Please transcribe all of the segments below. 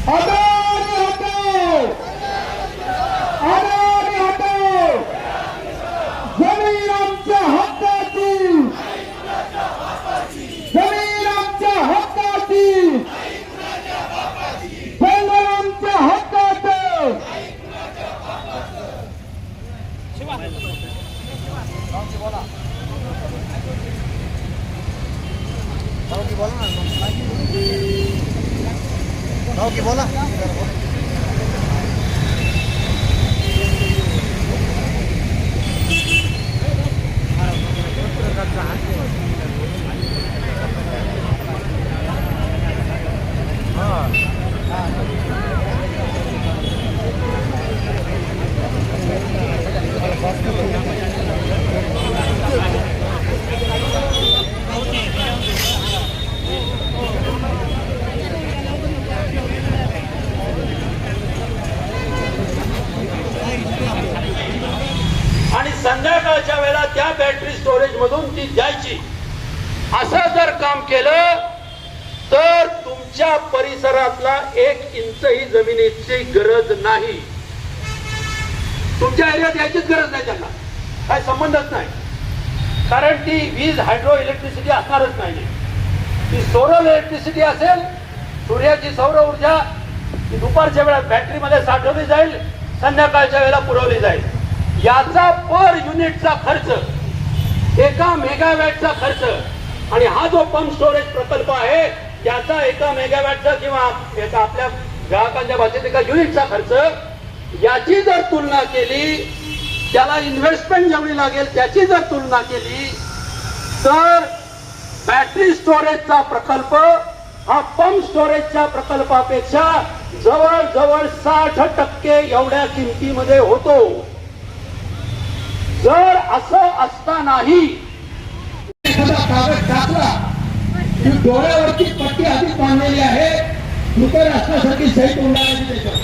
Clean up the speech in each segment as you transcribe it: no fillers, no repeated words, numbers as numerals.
अदानी हटाओ, अदानी हटाओ, जमीन आमच्या हक्काची, जमीन आमच्या हक्काची, जंगल आमच्या हक्काचं. बोला आणि संध्याकाळच्या वेळेला त्या बॅटरी स्टोरेज मधून ती द्यायची. असं जर काम केलं तर तुमच्या परिसरातला 1 इंचही जमिनीची गरज नाही. तुमच्या एरियात याचीच गरज नाही, त्यांना काय संबंधच नाही. कारण ती वीज हायड्रो इलेक्ट्रिसिटी असणारच नाही. ती सोलर इलेक्ट्रिसिटी असेल, सूर्याची सौर ऊर्जा ती दुपारच्या वेळेला बॅटरीमध्ये साठवली जाईल, संध्याकाळच्या वेळेला पुरवली जाईल. याचा पर युनिटचा खर्च, 1 मेगावॅटचा खर्च, आणि हा जो पंप स्टोरेज प्रकल्प आहे त्याचा 1 मेगावॅटचा किंवा आपल्या ग्राहकांच्या भाषेत 1 युनिटचा खर्च, याची जर तुलना केली, त्याला इन्व्हेस्टमेंट जेवढी लागेल त्याची जर तुलना केली, तर बॅटरी स्टोरेजचा प्रकल्प हा पंप स्टोरेजच्या प्रकल्पापेक्षा जवळजवळ 60% एवढ्या किमतीमध्ये होतो. जर असं असतानाही एखादा कागद टाकला की डोळ्यावरची पट्टी आधीच बांधलेली आहे, दुपार असण्यासाठी सही तोंडायची त्याच्यावर.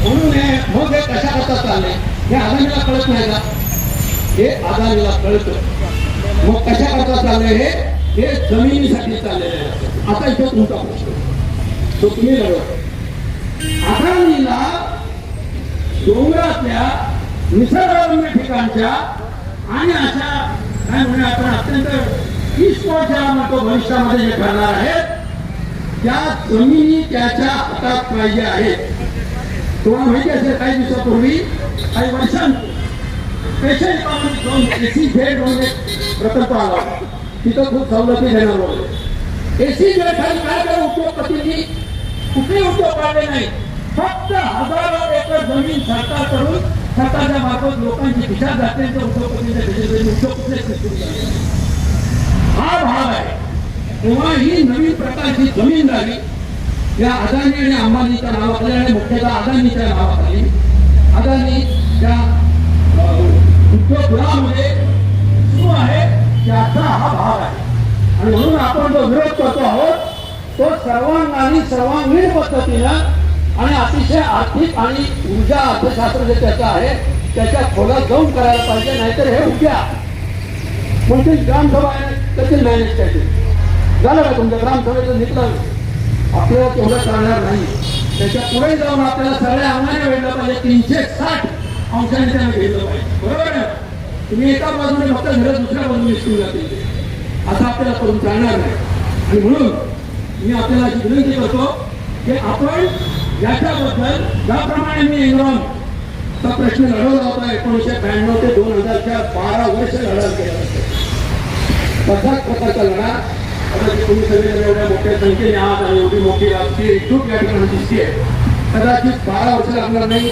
म्हणून मग हे कशा करता चाललंय हे अदानीला कळत नाही का? हे अदानीला कळतं. मग कशा करता चाललंय हे जमिनीसाठी चाललेलं आहे. आता इथे तुमचा प्रश्न तो तुम्ही लढवा. अदानीला डोंगरातल्या निसर्गरम्य ठिकाणच्या आणि अशा काय म्हणूया आपण अत्यंत ईस्पॉट ज्याला म्हणतो भविष्यामध्ये जे ठरणार आहेत त्या जमिनी त्याच्या हातात पाहिजे आहेत. तुम्हाला माहिती असेल काही दिवसापूर्वी, काही वर्षांपूर्वी एसी जेट म्हणून एक प्रकल्प आला. तिथं खूप सवलती देणार होते. एसी जेट काय काय उद्योगपतींनी कुठेही उद्योग काढले नाही. फक्त हजारो एकर जमीन सरकारकडून सरकारच्या मार्फत लोकांची दिशा जाते. हा भाग आहे. तेव्हा ही नवीन प्रकारची जमीन झाली या अदानी आणि अंबानीच्या नावाखाली, आणि मुख्यतः अदानीच्या नावाखाली. अदानी ज्या उद्योगगृहामध्ये सुरू आहे त्याचा हा भाग आहे. आणि म्हणून आपण जो विरोध करतो आहोत तो सर्वांगाने सर्वांगीण पद्धतीनं आणि अतिशय आर्थिक आणि ऊर्जा अर्थशास्त्र जे त्याचं आहे त्याच्या खोलात जाऊन करायला पाहिजे. नाहीतर हे उद्या कोणती ग्रामसभा आहे त्याची मॅनेज करायची. झालं का तुमच्या ग्रामसभेचं निघलं? आपल्याला तेवढं करणार नाही. त्याच्या पुढे जाऊन आपल्याला सगळ्या अंगाने वेळलं पाहिजे. 360 अंशाने त्यांना घेतलं पाहिजे. बरोबर आहे? तुम्ही एका बाजूने फक्त घरात दुसऱ्या बाजूने निसटून जातील. असं आपल्याला करून चालणार नाही. आणि म्हणून मी आपल्याला अशी विनंती करतो की आपण याच्याबद्दल ज्याप्रमाणे मी एनरॉनचा प्रश्न लढवला होता 1992 ते 2000च्या 12 वर्ष लढा केला तसाच प्रकारचा लढा कदाचित तुम्ही सगळे एवढ्या मोठ्या संख्येने आहात आणि एवढी मोठी राजकीय एकजूट या ठिकाणी दिसते. कदाचित 12 वर्ष लागणार नाही,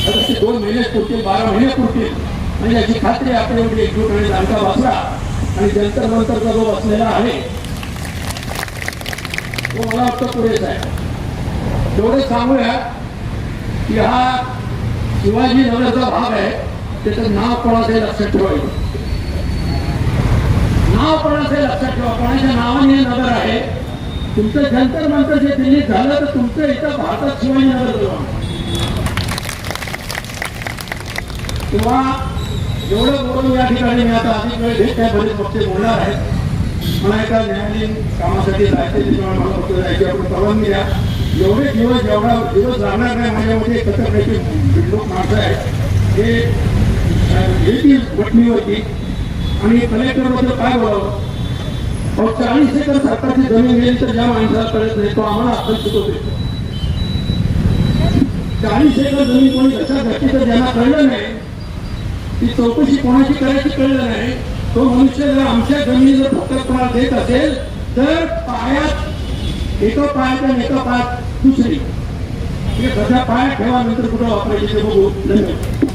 कदाचित 2 महिनेच पुरतील, 12 महिने पुरतील. म्हणजे याची खात्री आपण एवढी एकजूट आणि जाणता बसला. आणि जंतर मंतरचा जो बसलेला आहे तो मला वाटतं पुरेसा आहे. तेवढे सांगूया की हा शिवाजी नगरचा भाग आहे. त्याचं नाव कोणाचे लक्षात ठेवायचं, नाव कोणाचे लक्षात ठेवा. कोणाच्या नावाने नगर आहे. तुमचं जंतर मंतर जे दिल्लीत झालं तर तुमचं इथं भारतात शिवाजी नगर किंवा एवढं बोलून या ठिकाणी मी आता अधिक वेळ घेत नाही. बरेच पक्ष बोलणार आहेत. मला एका न्यायालयीन कामासाठी जायचं, त्याच्यामुळे मला फक्त जायची आपण परवानगी द्या. एवढे दिवस एवढा दिवस राहणार नाही माझ्यामध्ये कटकण्याची लोक माणसं आहेत ते येतील घटनेवरती आणि कलेक्टरबद्दल काय बोलावं. 40 एकर सरकारची जमीन गेली तर ज्या माणसाला कळत नाही तो आम्हाला अभ्यास शिकवते. 40 एकर जमीन कोणी कशा घटली तर ज्यांना कळलं नाही ती चौकशी कोणाची करायची कळलं नाही तो मनुष्य जर आमच्या जमिनीला फक्त कोणाला देत असेल तर पायात एका पायात आणि एका पायात दुसरी म्हणजे सध्या पायात ठेवा नंतर कुठं वापरायची ते बघू. धन्यवाद.